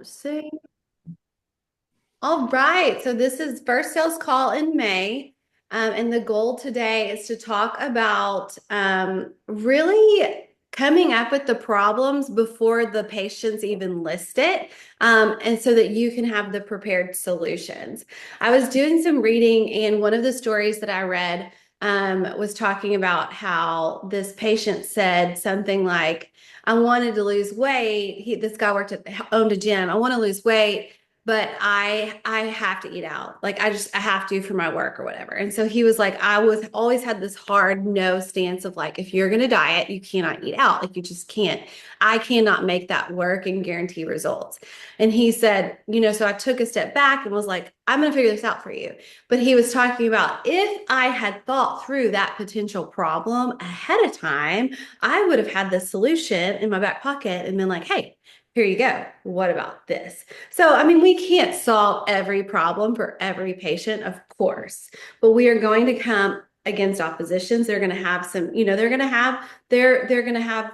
See. All right. So this is first sales call in May. And the goal today is to talk about really coming up with the problems before the patients even list it, and so that you can have the prepared solutions. I was doing some reading, and one of the stories that I read was talking about how this patient said something like, I wanted to lose weight. This guy owned a gym. I want to lose weight, but I have to eat out. Like I have to for my work or whatever. And so he was like, I was always had this hard no stance of like, if you're gonna diet, you cannot eat out. Like you just can't. I cannot make that work and guarantee results. And he said, so I took a step back and was like, I'm gonna figure this out for you. But he was talking about if I had thought through that potential problem ahead of time, I would have had the solution in my back pocket and been like, hey, here you go. What about this? So, I mean, we can't solve every problem for every patient, of course, but we are going to come against oppositions. They're going to have some, they're going to have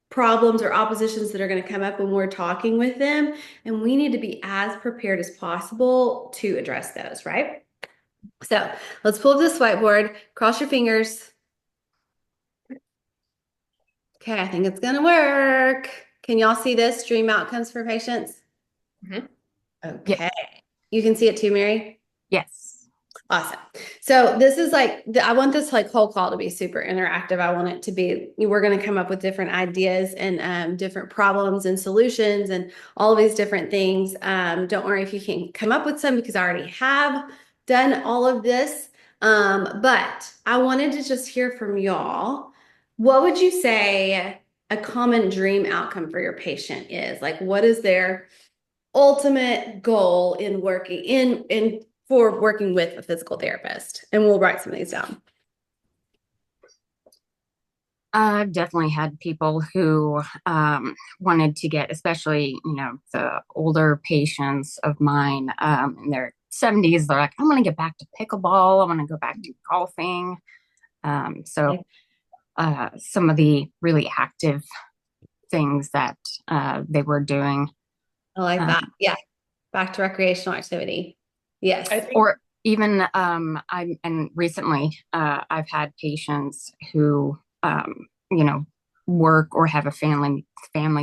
problems or oppositions that are going to come up when we're talking with them, and we need to be as prepared as possible to address those, right? So, let's pull up this whiteboard. Cross your fingers. Okay, I think it's going to work. Can y'all see this? Dream outcomes for patients? Mhm. Okay. Yes. You can see it too, Mary? Yes. Awesome. So this is like, I want this like whole call to be super interactive. I want it to be, we're going to come up with different ideas and different problems and solutions and all of these different things. Don't worry if you can't come up with some because I already have done all of this. But I wanted to just hear from y'all. What would you say a common dream outcome for your patient is? Like, what is their ultimate goal in working in for working with a physical therapist? And we'll write some of these down. I've definitely had people who wanted to get, especially, the older patients of mine in their 70s. They're like, I want to get back to pickleball. I want to go back to golfing. So some of the really active things that they were doing. I like that. Um, Yeah. Back to recreational activity. Yes. I think or even and recently I've had patients who work or have a family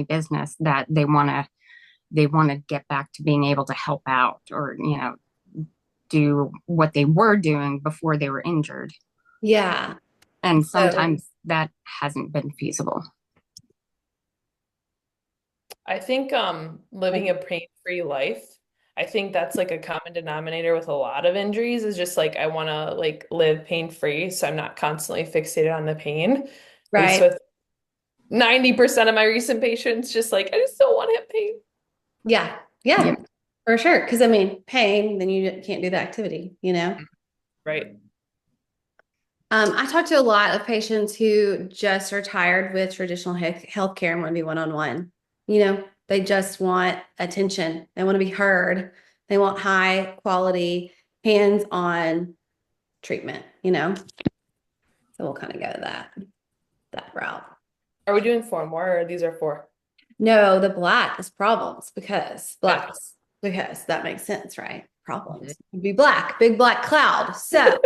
business that they want to get back to being able to help out or do what they were doing before they were injured, Yeah. and So sometimes that hasn't been feasible. I think living a pain-free life, I think that's like a common denominator with a lot of injuries is just like I want to like live pain-free so I'm not constantly fixated on the pain. At least right. with 90% of my recent patients, just like I just don't want to have pain. Yeah. Yeah. Yep. For sure. Because I mean, pain, then you can't do the activity. Right. I talk to a lot of patients who just are tired with traditional healthcare and want to be one-on-one. They just want attention. They want to be heard. They want high quality, hands-on treatment. So we'll kind of go that route. Are we doing four more or these are four? No, the black is problems Okay. because that makes sense, right? Mhm. Problems would be black, big black cloud. So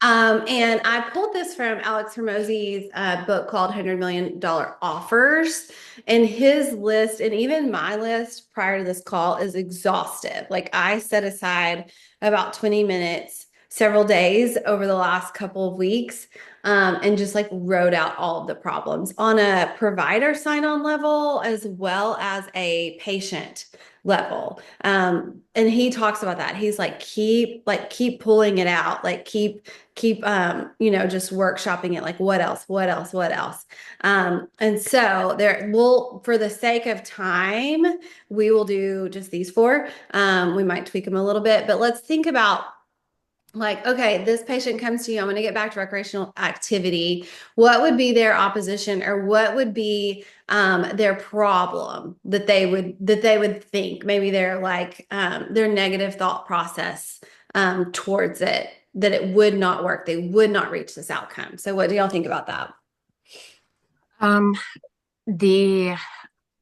and I pulled this from Alex Hermosi's book called $100 Million Offers. And his list, and even my list prior to this call, is exhaustive. Like I set aside about 20 minutes several days over the last couple of weeks, and just like wrote out all of the problems on a provider sign-on level as well as a patient level. And he talks about that. He's like, keep pulling it out, like keep just workshopping it, like what else. And so there will, for the sake of time, we will do just these four. We might tweak them a little bit, but let's think about, like, okay, this patient comes to you, I'm going to get back to recreational activity. What would be their opposition, or what would be their problem that they would think, maybe their like their negative thought process towards it, that it would not work, they would not reach this outcome. So what do y'all think about that? Um, the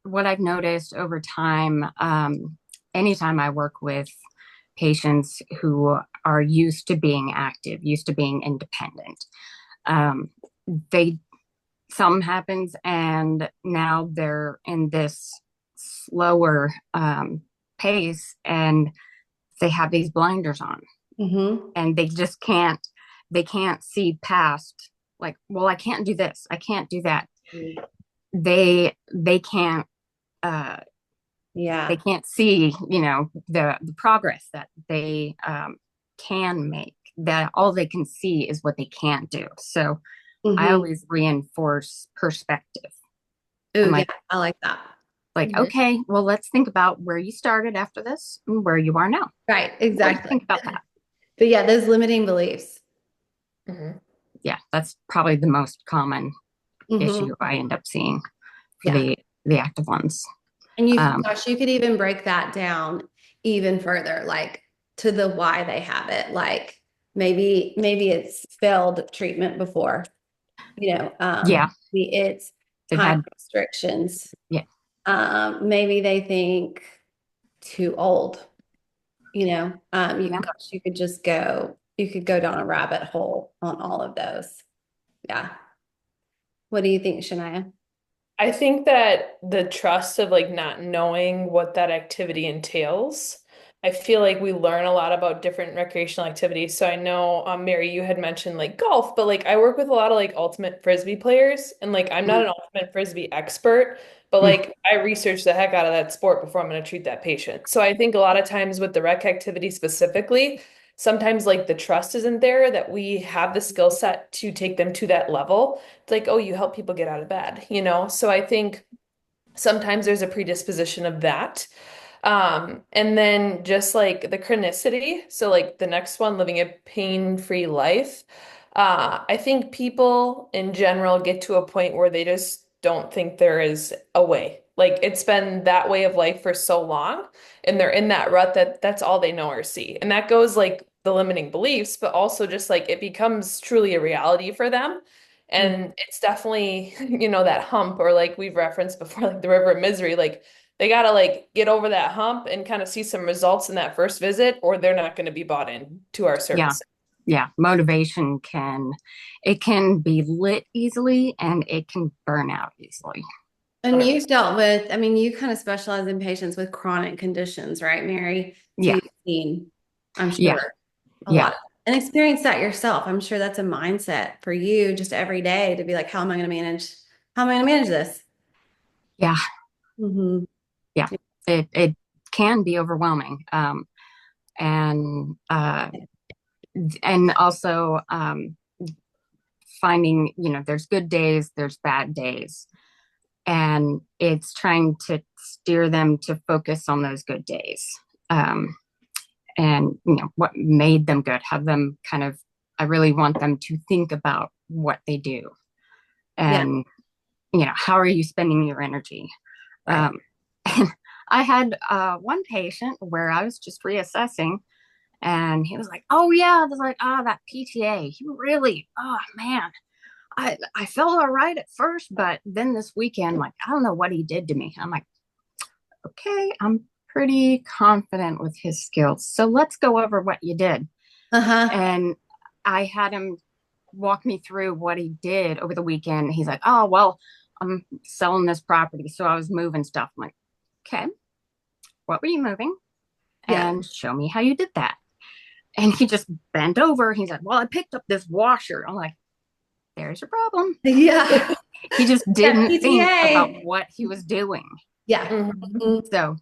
what I've noticed over time, anytime I work with patients who are used to being active, used to being independent, um, they something happens and now they're in this slower pace and they have these blinders on Mm-hmm. and they can't see past like, well, I can't do this, I can't do that. They can't uh they Yeah. can't see, the progress that they can make. That all they can see is what they can't do. So I Mm-hmm. always reinforce perspective. Oh, I'm yeah, like, I like that. Mhm. okay, well, let's think about where you started after this and where you are now. Right, What do you exactly. think about that? But yeah, those limiting beliefs. Mhm. Yeah, that's probably the most common Hmm. issue I end up seeing for Yeah. the active ones. And you, Um, gosh, you could even break that down even further, like to the why they have it. Like maybe it's failed treatment before, yeah, maybe it's they've time had, restrictions. yeah, Maybe they think too old, yeah, you could go down a rabbit hole on all of those. Yeah. What do you think, Shania? I think that the trust of like not knowing what that activity entails, I feel like we learn a lot about different recreational activities. So I know, Mary, you had mentioned like golf, but like I work with a lot of like ultimate frisbee players, and like I'm not mm, an ultimate frisbee expert, but mm, like I research the heck out of that sport before I'm going to treat that patient. So I think a lot of times with the rec activity specifically, sometimes like the trust isn't there that we have the skill set to take them to that level. It's like, oh, you help people get out of bed, you know? So I think sometimes there's a predisposition of that. And then just like the chronicity, so like the next one, living a pain-free life. I think people in general get to a point where they just don't think there is a way. Like it's been that way of life for so long, and they're in that rut that that's all they know or see. And that goes like the limiting beliefs, but also just like it becomes truly a reality for them. And it's definitely, that hump, or like we've referenced before, like the river of misery, like they gotta like get over that hump and kind of see some results in that first visit, or they're not going to be bought in to our yeah, service. yeah. Motivation it can be lit easily and it can burn out easily. And 100%. you've dealt with, I mean, you kind of specialize in patients with chronic conditions, right, Mary? So Yeah, you've seen, I'm yeah, sure, a yeah, lot and experienced that yourself. I'm sure that's a mindset for you just every day to be like, how am I going to manage this? yeah, Hmm. yeah. It can be overwhelming. And also finding, there's good days, there's bad days, and it's trying to steer them to focus on those good days. Um, and what made them good, have them kind of, I really want them to think about what they do Yeah, and how are you spending your energy. right. And I had one patient where I was just reassessing and he was like, oh yeah, there's like, that PTA, he really, oh man, I felt all right at first, but then this weekend, like, I don't know what he did to me. I'm like, okay, I'm pretty confident with his skills, so let's go over what you did. Uh-huh. And I had him walk me through what he did over the weekend. He's like, oh, well, I'm selling this property. So I was moving stuff. I'm like, okay, what were you moving? Yeah. And show me how you did that. And he just bent over. He's like, well, I picked up this washer. I'm like, there's your problem. Yeah. He just That didn't think about PTA. what he was doing. Yeah. Mhm. So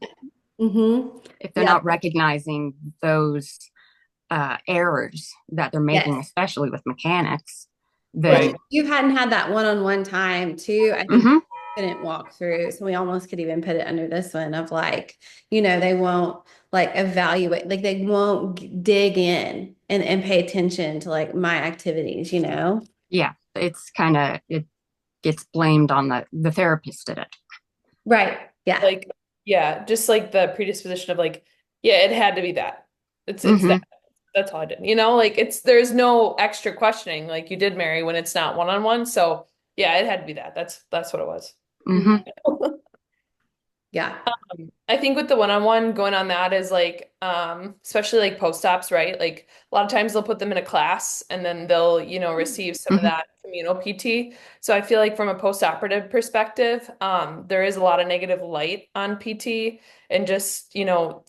Mm-hmm. if they're Yeah. not recognizing those errors that they're making, Yes. especially with mechanics, Well, then Right. if you hadn't had that one-on-one time too, I think mhm, couldn't walk through. So we almost could even put it under this one of like, they won't like evaluate, like they won't dig in and pay attention to like my activities. yeah, it's kind of it gets blamed on the therapist did it. Right. Yeah. Like, yeah, just like the predisposition of like, yeah, it had to be that. It's that. Hmm. That's all I did. Like there's no extra questioning like you did, Mary, when it's not one-on-one. So yeah, it had to be that. That's what it was. Hmm. Yeah. I think with the one-on-one going on that is like, especially like post-ops, right? Like a lot of times they'll put them in a class and then they'll, receive some of Mhm. that communal PT. So I feel like from a post-operative perspective, there is a lot of negative light on PT and just,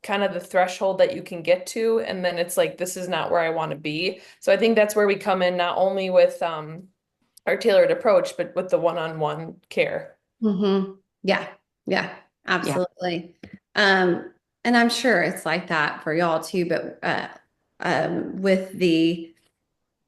kind of the threshold that you can get to. And then it's like, this is not where I want to be. So I think that's where we come in, not only with our tailored approach, but with the one-on-one care. Yeah. Yeah. Yeah, Absolutely. Um, and I'm sure it's like that for y'all too, but with the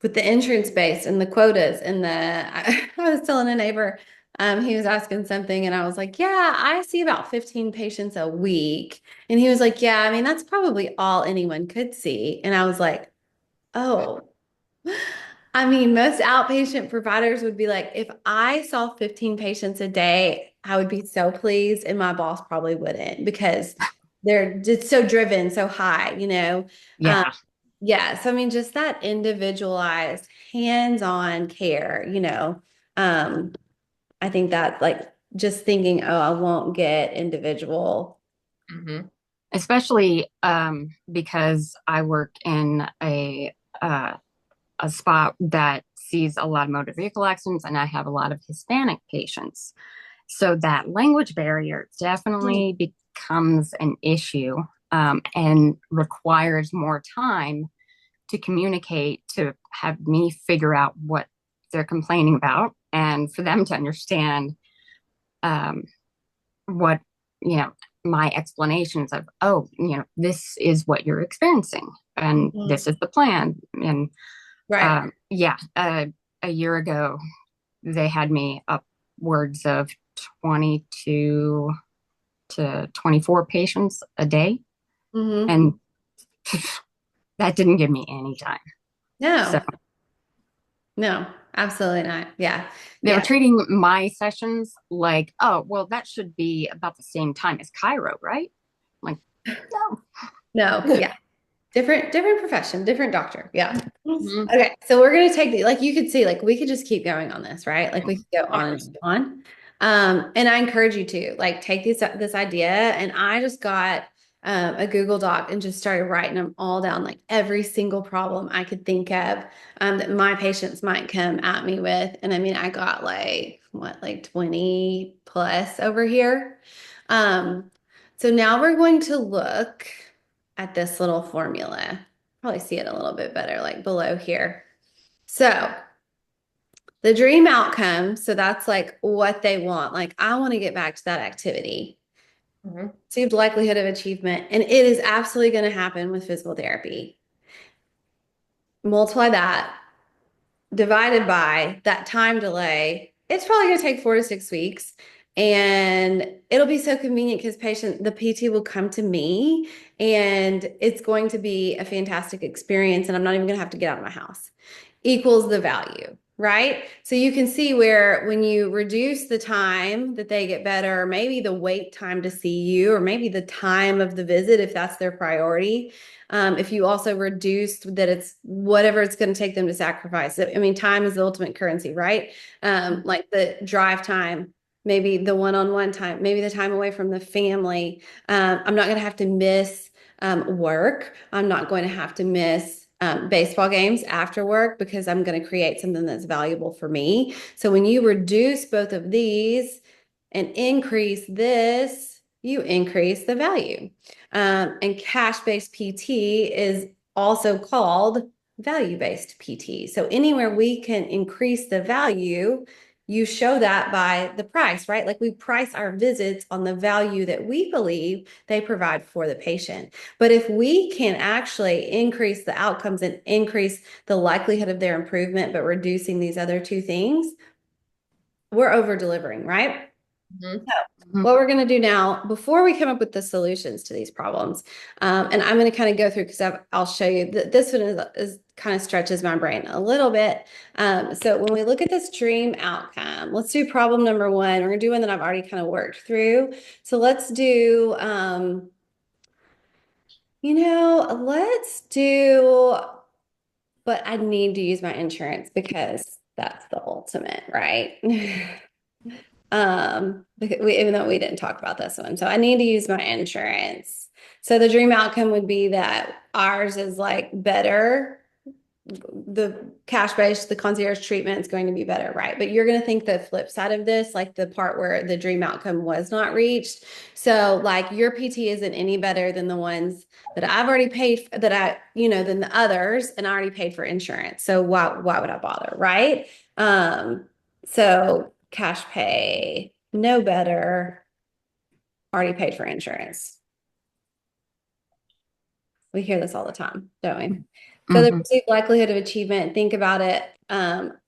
insurance base and the quotas and I was telling a neighbor, he was asking something and I was like, yeah, I see about 15 patients a week. And he was like, yeah, I mean, that's probably all anyone could see. And I was like, oh, I mean, most outpatient providers would be like, if I saw 15 patients a day, I would be so pleased, and my boss probably wouldn't because they're just so driven, so high, you know? Um, yeah, yeah. So, I mean, just that individualized, hands-on care, um, I think that like just thinking, oh, I won't get individual. Hmm. especially because I work in uh, a spot that sees a lot of motor vehicle accidents, and I have a lot of Hispanic patients. So that language barrier Mm. definitely becomes an issue, and requires more time to communicate, to have me figure out what they're complaining about, and for them to understand um, what, you know, my explanations of, oh, this is what you're experiencing, and this Mhm. is the plan. And Right. yeah, a year ago, they had me upwards of 22 to 24 patients a day. Hmm. And that didn't give me any time. So No, no, absolutely not. Yeah. they were Yeah. treating my sessions like, oh, well, that should be about the same time as Cairo, right? I'm like, No. no. Yeah. Different profession, different doctor. Yeah. Mhm. Okay. So we're gonna take the like you could see, like we could just keep going on this, right? Like we could go on and 100%. on. And I encourage you to like take this idea. And I just got a Google Doc and just started writing them all down, like every single problem I could think of that my patients might come at me with. And I mean, I got like what, like 20 plus over here. Um, so now we're going to look at this little formula. Probably see it a little bit better, like below here. So the dream outcome, so that's like what they want. Like, I want to get back to that activity. Hmm. Perceived likelihood of achievement. And it is absolutely going to happen with physical therapy. Multiply that divided by that time delay, it's probably going to take 4 to 6 weeks. And it'll be so convenient because the PT will come to me and it's going to be a fantastic experience. And I'm not even going to have to get out of my house. Equals the value, right? So you can see where when you reduce the time that they get better, or maybe the wait time to see you, or maybe the time of the visit, if that's their priority, if you also reduce that it's whatever it's going to take them to sacrifice. I mean, time is the ultimate currency, right? Like the drive time, maybe the one-on-one time, maybe the time away from the family. I'm not going to have to miss work. I'm not going to have to miss baseball games after work because I'm going to create something that's valuable for me. So when you reduce both of these and increase this, you increase the value. And cash-based PT is also called value-based PT. So anywhere we can increase the value, you show that by the price, right? Like we price our visits on the value that we believe they provide for the patient. But if we can actually increase the outcomes and increase the likelihood of their improvement, but reducing these other two things, we're over delivering, right? Hmm. So, Mhm. what we're going to do now, before we come up with the solutions to these problems, and I'm going to kind of go through because I'll show you that this one is kind of stretches my brain a little bit. So when we look at this dream outcome, let's do problem number one. We're going to do one that I've already kind of worked through. So let's do, let's do, but I need to use my insurance because that's the ultimate, right? Even though we didn't talk about this one. So I need to use my insurance. So the dream outcome would be that ours is like better. The cash based, the concierge treatment is going to be better, right? But you're going to think the flip side of this, like the part where the dream outcome was not reached. So, like, your PT isn't any better than the ones that I've already paid for, that than the others, and I already paid for insurance. So why would I bother, right? So cash pay, no better, already paid for insurance. We hear this all the time, don't we? So the Hmm. perceived likelihood of achievement, think about it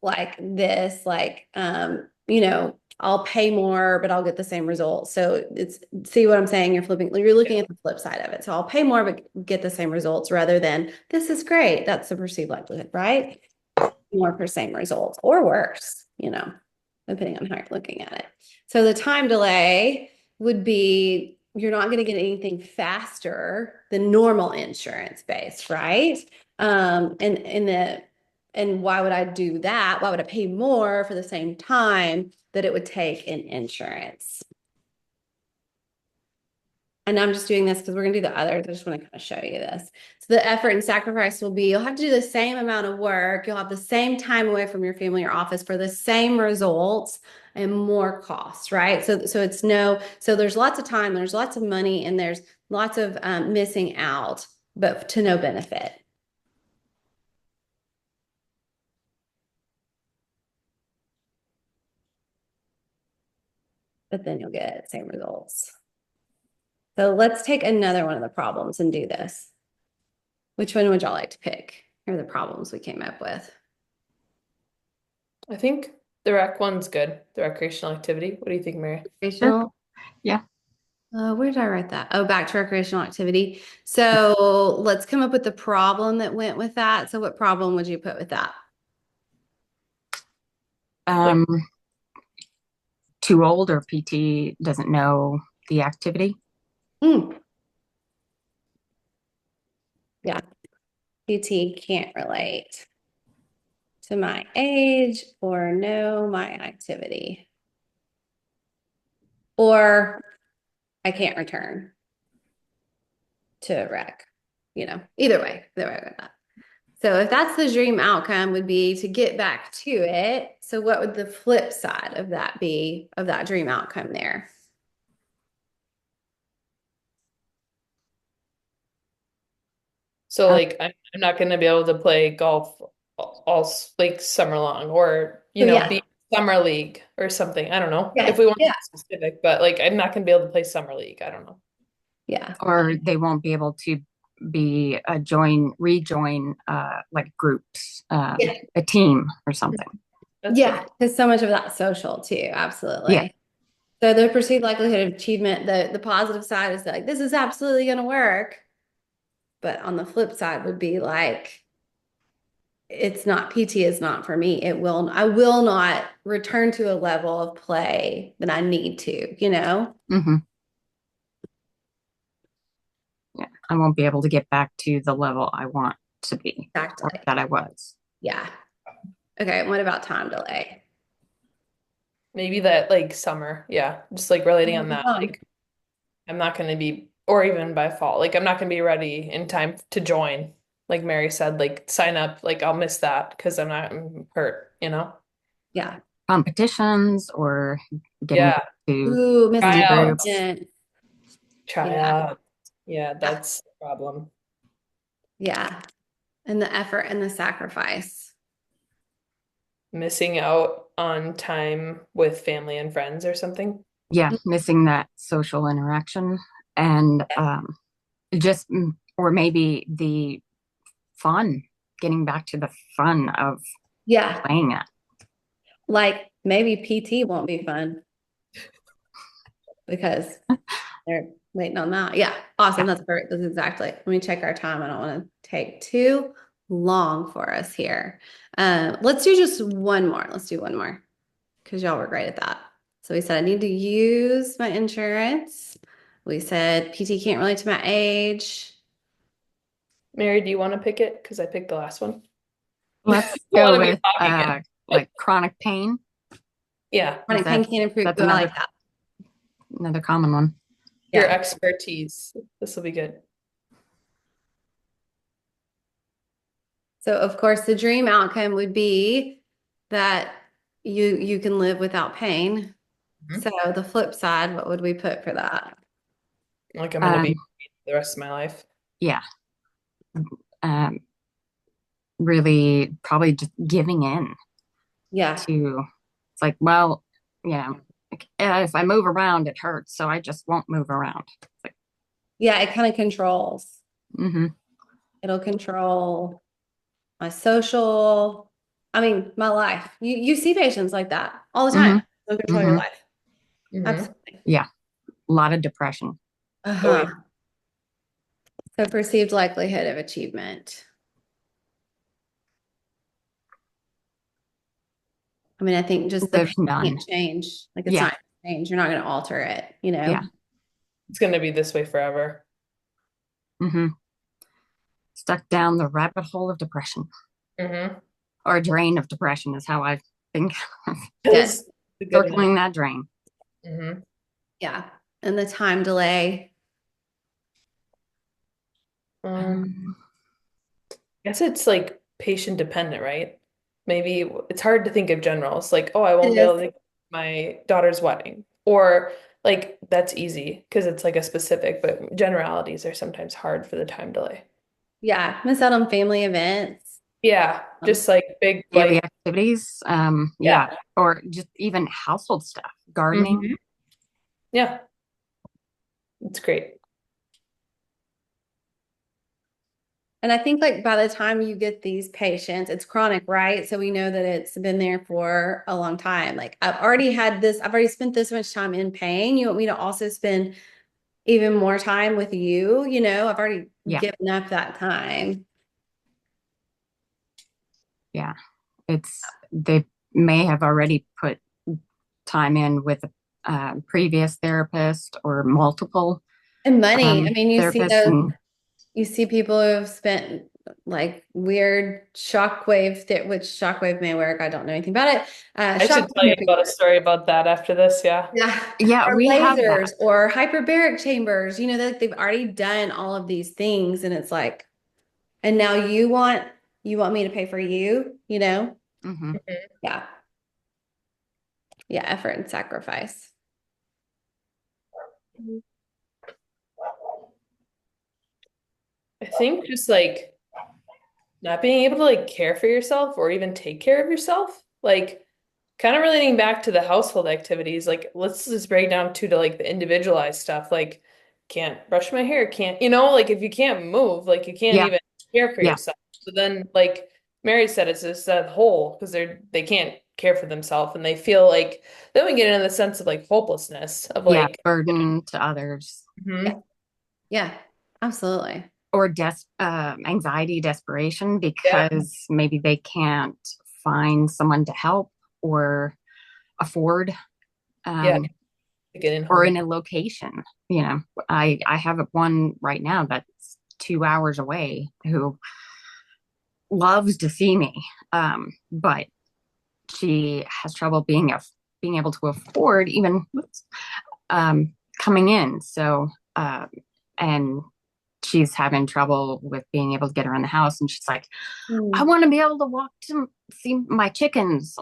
like this, I'll pay more, but I'll get the same result. So see what I'm saying? You're looking at the flip side of it. So I'll pay more, but get the same results rather than this is great. That's the perceived likelihood, right? More for same results or worse, depending on how you're looking at it. So the time delay would be you're not going to get anything faster than normal insurance based, right? And why would I do that? Why would I pay more for the same time that it would take in insurance? And I'm just doing this because we're going to do the others. I just want to kind of show you this. So the effort and sacrifice will be, you'll have to do the same amount of work. You'll have the same time away from your family or office for the same results and more costs, right? So there's lots of time, there's lots of money, and there's lots of missing out, but to no benefit. But then you'll get same results. So let's take another one of the problems and do this. Which one would y'all like to pick? Here are the problems we came up with. I think the rec one's good. The recreational activity. What do you think, Mary? Sure. Recreational. Yeah. Where did I write that? Oh, back to recreational activity. So let's come up with the problem that went with that. So what problem would you put with that? Like, Um, Too old or PT doesn't know the activity. Hmm. Yeah, PT can't relate to my age or know my activity. Or I can't return to rec. Either way with that. So if that's the dream outcome would be to get back to it. So what would the flip side of that be of that dream outcome there? so Uh, like I'm not going to be able to play golf like summer long or So yeah, be summer league or something. I don't know if yeah, we want to yeah, be specific, but like I'm not going to be able to play summer league. I don't know. yeah, or they won't be able to be rejoin like groups, yeah, a team or something. That's fair. yeah. Because so much of that's social too. Yeah. Absolutely. So the perceived likelihood of achievement, the positive side is like this is absolutely going to work, but on the flip side would be like it's not PT is not for me. I will not return to a level of play that I need to. Hmm. Yeah. I won't be able to get back to the level I want to be or Exactly. that I was. Yeah. Okay. What about time delay? Maybe that like summer, yeah, just like relating on that. Um, Like I'm not going to be, or even by fall, like I'm not going to be ready in time to join. Like Mary said, like sign up, like I'll miss that because I'm hurt. yeah. Competitions or getting Yeah, to Ooh, missing friend tryouts, groups. engagement. try Yeah. out. Yeah, Yeah. that's the problem. Yeah. And the effort and the sacrifice. Missing out on time with family and friends or something. Yeah, missing that social interaction and just or maybe the fun, getting back to the fun of Yeah. playing it. Like maybe PT won't be fun because they're waiting on that. Yeah. Awesome. Yeah. That's perfect. That's exactly. Let me check our time. I don't want to take too long for us here. Let's do just one more. Let's do one more because y'all were great at that. So we said I need to use my insurance. We said PT can't relate to my age. Mary, do you want to pick it? Because I picked the last one. I Let's don't go want to be with talking. like chronic pain. Yeah, Chronic pain can't improve. That's Ooh, I like that. another common one. your Yeah. expertise. This will be good. So of course the dream outcome would be that you can live without pain. Mhm. So the flip side, what would we put for that? Like I'm gonna be Um, the rest of my life. yeah. Um, really probably just giving in Yeah. to, it's like, well, you know, like, if I move around, it hurts, so I just won't move around. It's like, Yeah, it kind of controls. mm-hmm, It'll control my social, I mean, my life. You see patients like that all the mm-hmm, time. They'll control your mm-hmm. life. Hmm. Absolutely. Yeah, a lot of depression. Oh, yeah. Uh-huh. So perceived likelihood of achievement. I mean, I think just the There's pain none. can't change. Like it's Yeah, not gonna change. You're not going to alter it, you yeah. know? It's gonna be this way forever. Mm-hmm. Stuck down the rabbit hole of depression, Hmm. or a drain of depression is how I think. Yes. That's a good one. Circling that drain. Hmm. Yeah. And the time delay. Um, Um, I guess it's like patient dependent, right? Maybe it's hard to think of generals like, oh, I It won't be able is. to go to my daughter's wedding, or like that's easy because it's like a specific, but generalities are sometimes hard for the time delay. Yeah. Miss out on family events. Yeah, just like big life. daily activities. Yeah, Yeah. or just even household stuff, gardening. Hmm. Yeah, it's great. And I think like by the time you get these patients, it's chronic, right? So we know that it's been there for a long time. Like I've already spent this much time in pain. You want me to also spend even more time with you? I've already Yeah, given up that time. yeah. They may have already put time in with a previous therapist or multiple And money. I mean, therapists, and you see people who have spent like weird shockwave, which shockwave may work. I don't know anything about it. I Shock should tell you therapy. about a story about that after this. Yeah. Yeah. yeah, Or we have lasers that. or hyperbaric chambers. They've already done all of these things. And it's like, and now you want me to pay for you? Hmm. Yeah. Yeah. Effort and sacrifice. Mhm. I think just like not being able to like care for yourself or even take care of yourself, like kind of relating back to the household activities, like let's just break down to like the individualized stuff, like can't brush my hair, can't, like if you can't move, like you can't Yeah, even care for yeah, yourself. So then like Mary said, it's just that whole because they can't care for themselves and they feel like then we get into the sense of like hopelessness of yeah. like, Burden to others, Yeah. mhm, Yeah. Absolutely. or anxiety, desperation, yeah, because maybe they can't find someone to help or afford, yeah, um, get in or home. in a location. I have one right now that's 2 hours away who loves to see me, but she has trouble being able to afford even coming in. So and she's having trouble with being able to get around the house, and she's like, I Mm-hmm. want to be able to walk to see my chickens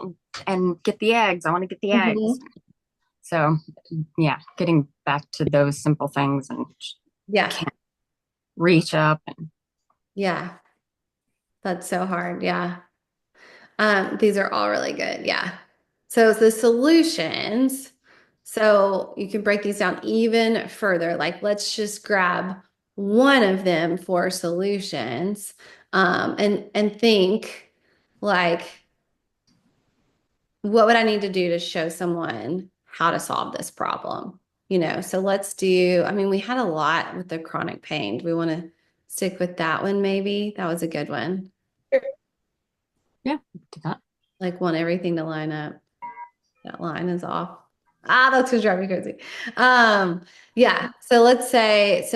and get the eggs. I want to get the eggs. So yeah, getting back to those simple things, and Yeah. can't reach up and Yeah. That's so hard. Yeah. These are all really good. Yeah. So the solutions. So you can break these down even further. Like let's just grab one of them for solutions, and think like, what would I need to do to show someone how to solve this problem? So let's do, I mean, we had a lot with the chronic pain. Do we want to stick with that one maybe? That was a good one. yeah, do that. Like want everything to line up. That line is off. Ah, that's gonna drive me crazy. Yeah. So let's say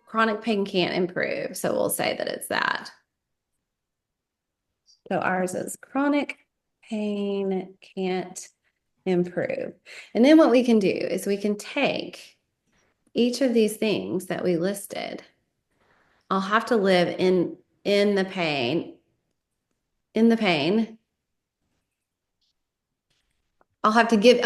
chronic pain can't improve. So we'll say that it's that. So ours is chronic pain can't improve. And then what we can do is we can take each of these things that we listed. I'll have to live in the pain, in the pain. I'll have to give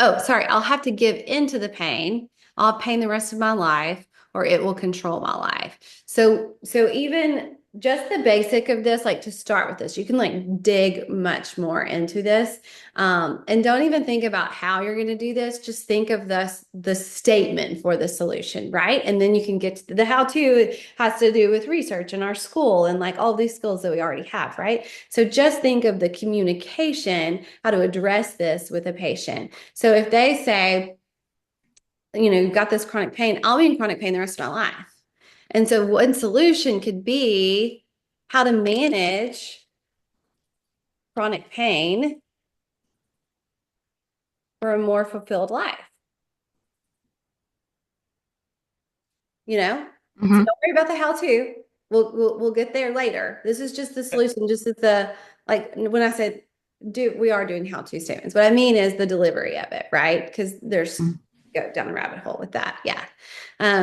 into the pain. I'll have pain the rest of my life, or it will control my life. So even just the basic of this, like to start with this, you can like dig much more into this. And don't even think about how you're going to do this. Just think of the statement for the solution, right? And then you can get to the how-to. It has to do with research in our school and like all these skills that we already have, right? So just think of the communication, how to address this with a patient. So if they say, you've got this chronic pain, I'll be in chronic pain the rest of my life. And so one solution could be how to manage chronic pain for a more fulfilled life. So Hmm. don't worry about the how-to. We'll get there later. This is just the solution, just as the like when I said we are doing how-to statements. What I mean is the delivery of it, right? Because there's go down the rabbit hole with that. Yeah.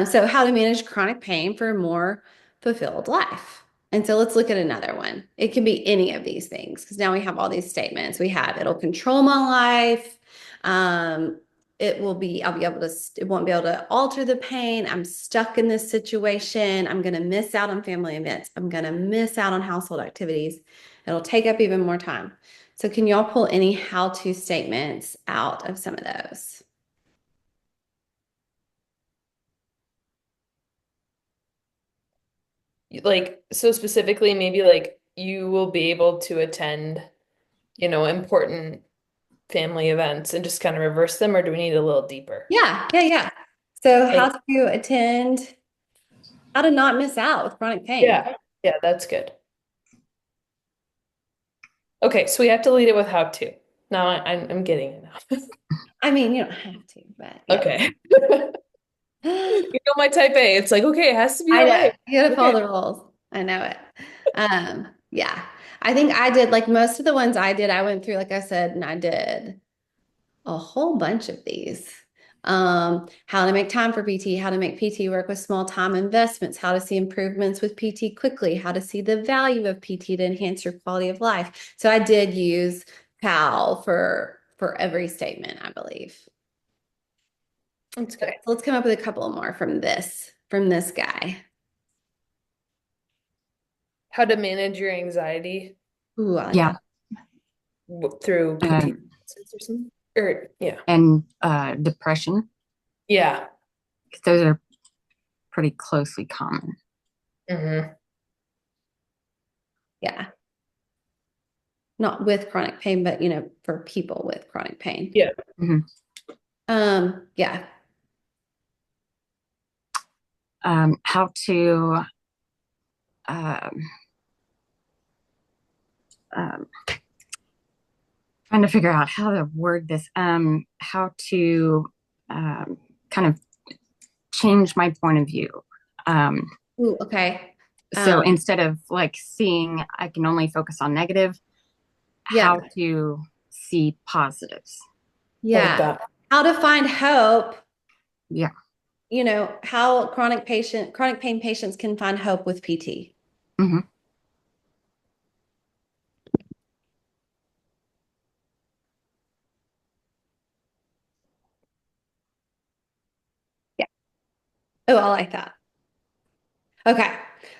So how to manage chronic pain for a more fulfilled life. And so let's look at another one. It can be any of these things because now we have all these statements. We have it'll control my life. I'll be able to, it won't be able to alter the pain. I'm stuck in this situation. I'm going to miss out on family events. I'm going to miss out on household activities. It'll take up even more time. So can y'all pull any how-to statements out of some of those? Like, so specifically, maybe like you will be able to attend, important family events and just kind of reverse them, or do we need a little deeper? Yeah. So how Like, to attend, how to not miss out with chronic pain. yeah, yeah, that's good. Okay, so we have to lead it with how to. Now I'm getting it now. I mean, you don't have to, but yeah. Okay. My type A. It's like, okay, it has to be I that know. way. You gotta follow Okay. the rules. I know it. Yeah. I think I did like most of the ones I did, I went through, like I said, and I did a whole bunch of these. How to make time for PT, how to make PT work with small time investments, how to see improvements with PT quickly, how to see the value of PT to enhance your quality of life. So I did use PAL for every statement, I believe. That's Okay, good. so let's come up with a couple more from this guy. How to manage your anxiety Ooh, I like Yeah. that. through PT Um, or something. Or yeah. and depression, Yeah. 'cause those are pretty closely common. Hmm. Yeah. Not with chronic pain, but for people with chronic pain. Yeah. Hmm. Yeah. How to um, um, trying to figure out how to word this. How to kind of change my point of view. Um, Ooh, okay. so Um, instead of like seeing, I can only focus on negative, yeah, how to see positives. I like yeah. that. How to find hope, Yeah. how chronic pain patients can find hope with PT. Hmm. Yeah. Oh, I like that. Okay.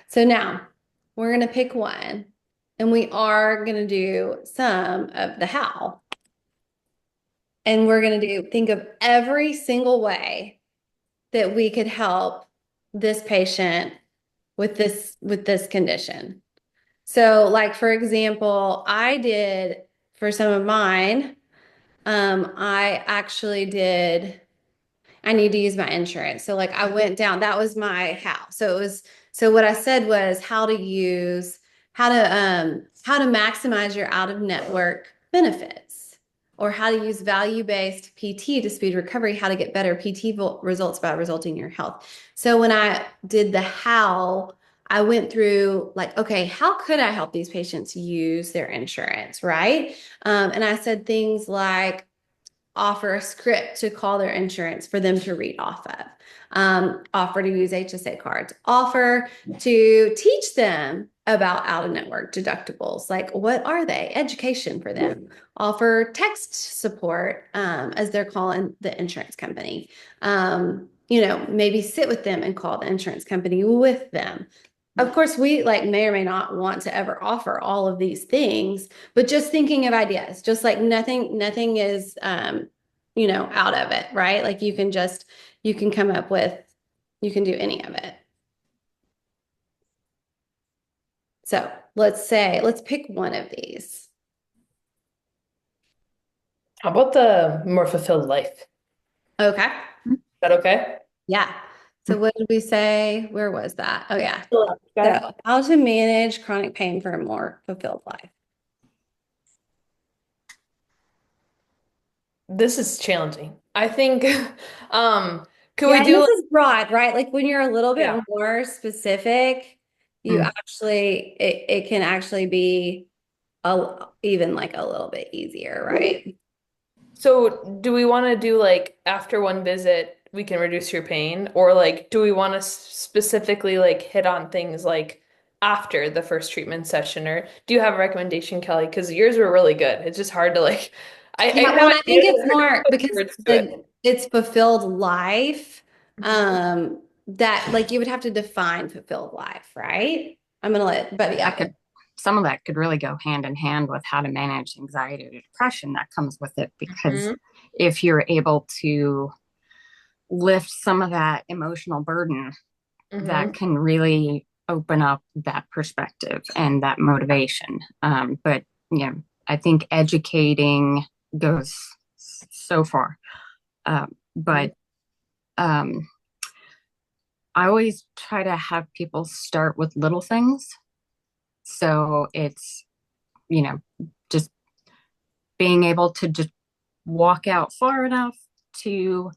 So now we're going to pick one and we are going to do some of the how. And we're going to think of every single way that we could help this patient with this condition. So like for example, I did for some of mine, I actually did I need to use my insurance. So like I went down, that was my how. So what I said was how to maximize your out of network benefits or how to use value-based PT to speed recovery, how to get better PT results by resulting in your health. So when I did the how, I went through like, okay, how could I help these patients use their insurance, right? And I said things like, offer a script to call their insurance for them to read off of, offer to use HSA cards, offer to teach them about out of network deductibles. Like, what are they? Education for them. Offer text support, as they're calling the insurance company. Maybe sit with them and call the insurance company with them. Of course, we like may or may not want to ever offer all of these things, but just thinking of ideas, just like nothing is out of it, right? Like you can come up with, you can do any of it. So let's pick one of these. How about the more fulfilled life? Okay. Is that okay? Yeah. So what did we say? Where was that? Oh yeah. Got it. So how to manage chronic pain for a more fulfilled life. This is challenging. I think could Yeah, we and do this like, is broad, right? Like when you're a little bit yeah. more specific, you Mm. actually it can actually be even like a little bit easier, right? So do we want to do like after one visit we can reduce your pain, or like do we want to specifically like hit on things like after the first treatment session, or do you have a recommendation, Kelly? Because yours were really good. It's just hard to like I Yeah, can well, have and I think ideas, it's it's hard to more put because words to it. it's fulfilled life, Mhm. that like you would have to define fulfilled life, right? I'm gonna let Buddy That out. could, some of that could really go hand in hand with how to manage anxiety or depression that comes with it. Because Mhm. if you're able to lift some of that emotional burden, that Mhm. can really open up that perspective and that motivation. But I think educating goes so far. But um, I always try to have people start with little things. So it's, you know, just being able to just walk out far enough to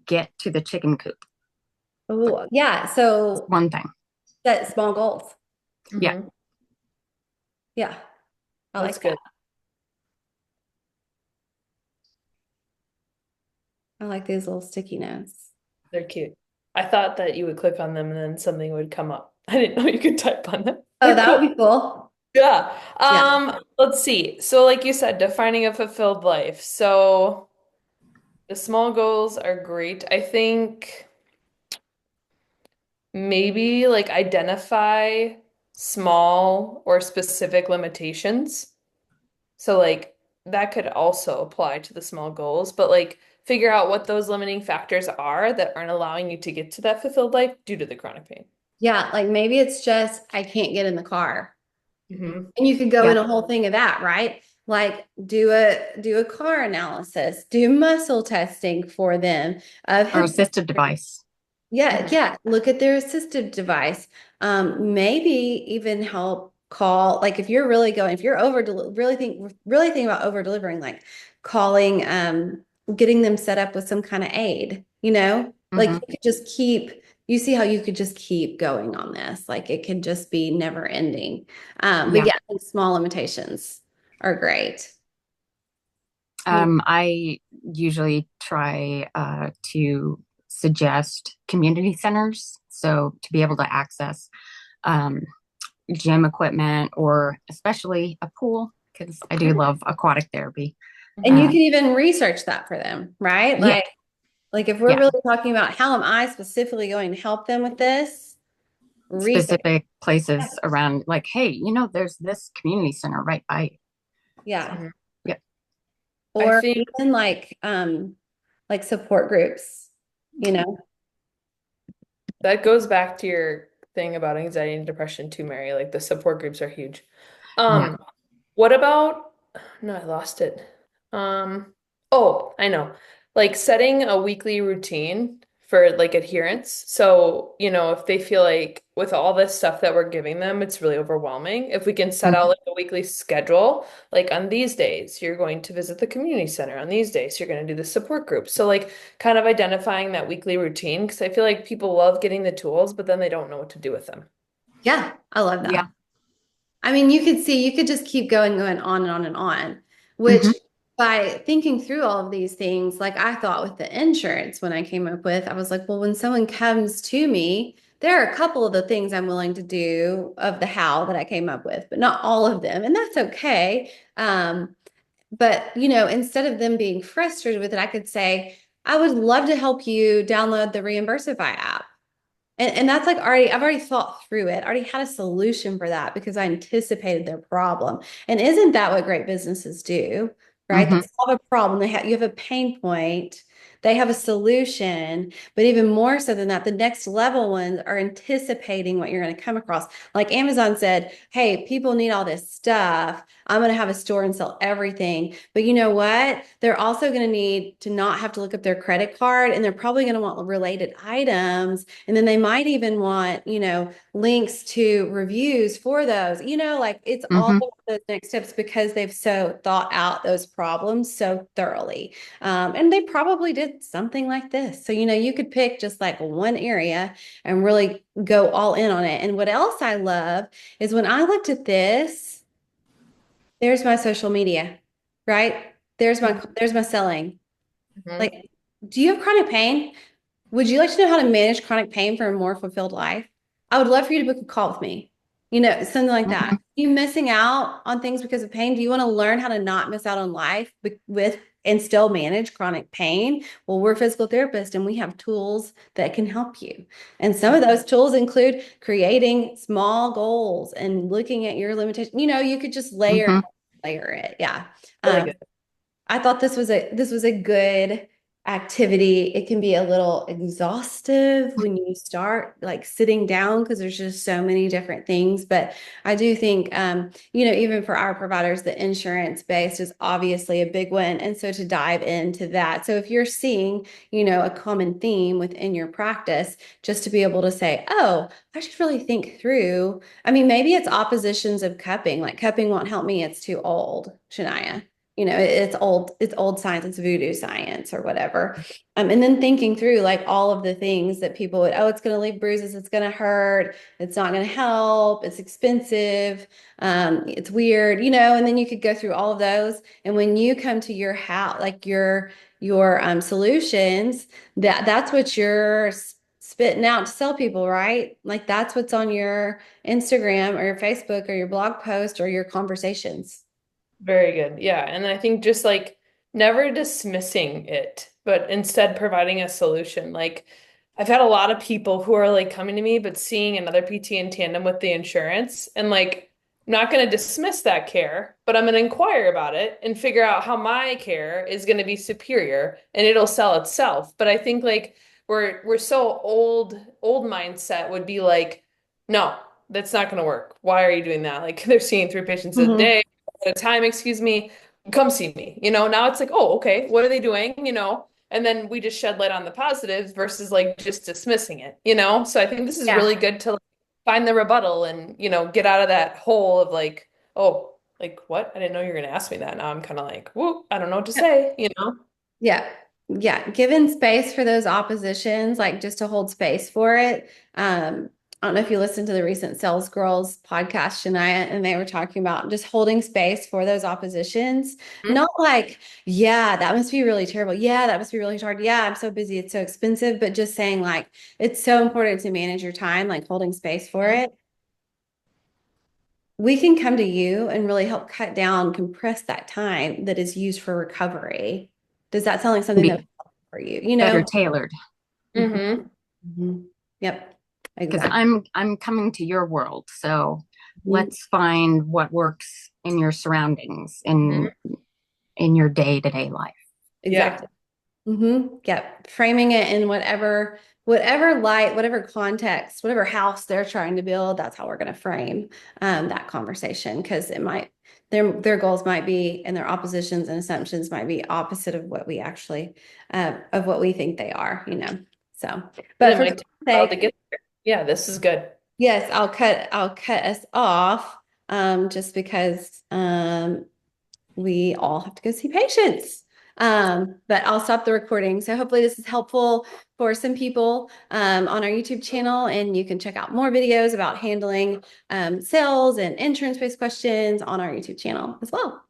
get to the chicken coop. Oh, yeah. So One thing. set small goals. Yeah. Mhm. Yeah, I That's like that. good. I like these little sticky notes. They're cute. I thought that you would click on them and then something would come up. I didn't know you could type on them. Oh, They're that cool. would be cool. Yeah. Yeah. Let's see. So like you said, defining a fulfilled life. So the small goals are great. I think maybe like identify small or specific limitations. So like that could also apply to the small goals, but like figure out what those limiting factors are that aren't allowing you to get to that fulfilled life due to the chronic pain. Yeah, like maybe it's just I can't get in the car. Hmm. And you could go in Yeah. a whole thing of that, right? Like do a car analysis, do muscle testing for them of Or hip. assistive device. Yeah, yeah. Look at their assistive device. Maybe even help call, like if you're really going, if you're really think about over delivering, like calling, getting them set up with some kind of aid, like Hmm. you could just keep, you see how you could just keep going on this. Like it could just be never ending. But Yeah. yeah, I think small limitations are great. I usually try to suggest community centers. So to be able to access um, gym equipment or especially a pool, because I do love aquatic therapy. And you Uh, can even research that for them, right? yeah, Like if we're yeah. really talking about how am I specifically going to help them with this, research. Specific places around, like, hey, there's this community center right by you. So, Yeah. Mhm. yeah. I Or think even like support groups, you know. that goes back to your thing about anxiety and depression too, Mary. Like the support groups are huge. Yeah. Um, what about, no, I lost it. Oh, I know. Like setting a weekly routine for like adherence. So, if they feel like with all this stuff that we're giving them, it's really overwhelming. If we can set out Mhm. like a weekly schedule, like on these days, you're going to visit the community center. On these days, you're going to do the support group. So, like, kind of identifying that weekly routine, because I feel like people love getting the tools, but then they don't know what to do with them. Yeah, I love that. Yeah. I mean, you could just keep going on and on and on, which Hmm. by thinking through all of these things, like I thought with the insurance when I came up with, I was like, well, when someone comes to me, there are a couple of the things I'm willing to do of the how that I came up with, but not all of them. And that's okay. But instead of them being frustrated with it, I could say, I would love to help you download the Reimbursify app. And that's like I've already thought through it, already had a solution for that because I anticipated their problem. And isn't that what great businesses do, right? They Hmm. solve a problem, you have a pain point, they have a solution, but even more so than that, the next level ones are anticipating what you're going to come across. Like Amazon said, hey, people need all this stuff. I'm going to have a store and sell everything. But you know what? They're also going to need to not have to look up their credit card, and they're probably going to want related items. And then they might even want, links to reviews for those, like it's all Hmm. of those next steps because they've so thought out those problems so thoroughly. And they probably did something like this. So, you could pick just like one area and really go all in on it. And what else I love is when I looked at this, there's my social media, right? There's my selling. Mhm. Like, do you have chronic pain? Would you like to know how to manage chronic pain for a more fulfilled life? I would love for you to book a call with me. Something like that. Hmm. You missing out on things because of pain? Do you want to learn how to not miss out on life with and still manage chronic pain? Well, we're physical therapists and we have tools that can help you. And some of those tools include creating small goals and looking at your limitations. You could just Hmm. layer it. Yeah. Really Um, good. I thought this was a good activity. It can be a little exhaustive when you start like sitting down because there's just so many different things. But I do think, even for our providers, the insurance based is obviously a big one. And so to dive into that. So if you're seeing, a common theme within your practice, just to be able to say, oh, I should really think through. I mean, maybe it's oppositions of cupping, like cupping won't help me. It's too old, Shania. It's old science, it's voodoo science or whatever. And then thinking through like all of the things that people would, oh, it's going to leave bruises, it's going to hurt, it's not going to help, it's expensive, it's weird, and then you could go through all of those. And when you come to your house, like your solutions, that's what you're spitting out to sell people, right? Like that's what's on your Instagram or your Facebook or your blog post or your conversations. Very good. Yeah. And I think just like never dismissing it, but instead providing a solution. Like I've had a lot of people who are like coming to me, but seeing another PT in tandem with the insurance. And like, I'm not going to dismiss that care, but I'm going to inquire about it and figure out how my care is going to be superior and it'll sell itself. But I think like we're so old mindset would be like, no, that's not going to work. Why are you doing that? Like they're seeing three patients a Mhm. day at a time, excuse me, come see me. Now it's like, oh, okay, what are they doing? And then we just shed light on the positives versus like just dismissing it. So I think this is Yeah. really good to like, find the rebuttal and, get out of that hole of like, oh, like what? I didn't know you were going to ask me that. Now I'm kind of like, whoop, I don't know what to say. Yeah. Yeah. Given space for those oppositions, like just to hold space for it. I don't know if you listened to the recent Sales Girls podcast, Shania, and they were talking about just holding space for those oppositions. Mhm. Not like, yeah, that must be really terrible. Yeah, that must be really hard. Yeah, I'm so busy. It's so expensive. But just saying, like, it's so important to manage your time, like holding space for it. We can come to you and really help cut down, compress that time that is used for recovery. Does that sound like Can something that be would help for you? You better know? tailored Mhm. Hmm. Mhm. Yep, because exactly. I'm coming to your world. So Mhm. let's find what works in your surroundings Hmm. in your day-to-day life. Yeah. Exactly. Yep. Framing it in whatever light, whatever context, whatever house they're trying to build, that's how we're going to frame that conversation because it might their goals might be and their oppositions and assumptions might be opposite of what we actually of what we think they are. So, And but it for might time's take a while to sake, get there. Yeah, this is good. yes, I'll cut us off just because we all have to go see patients. But I'll stop the recording. So hopefully this is helpful for some people on our YouTube channel, and you can check out more videos about handling sales and insurance-based questions on our YouTube channel as well.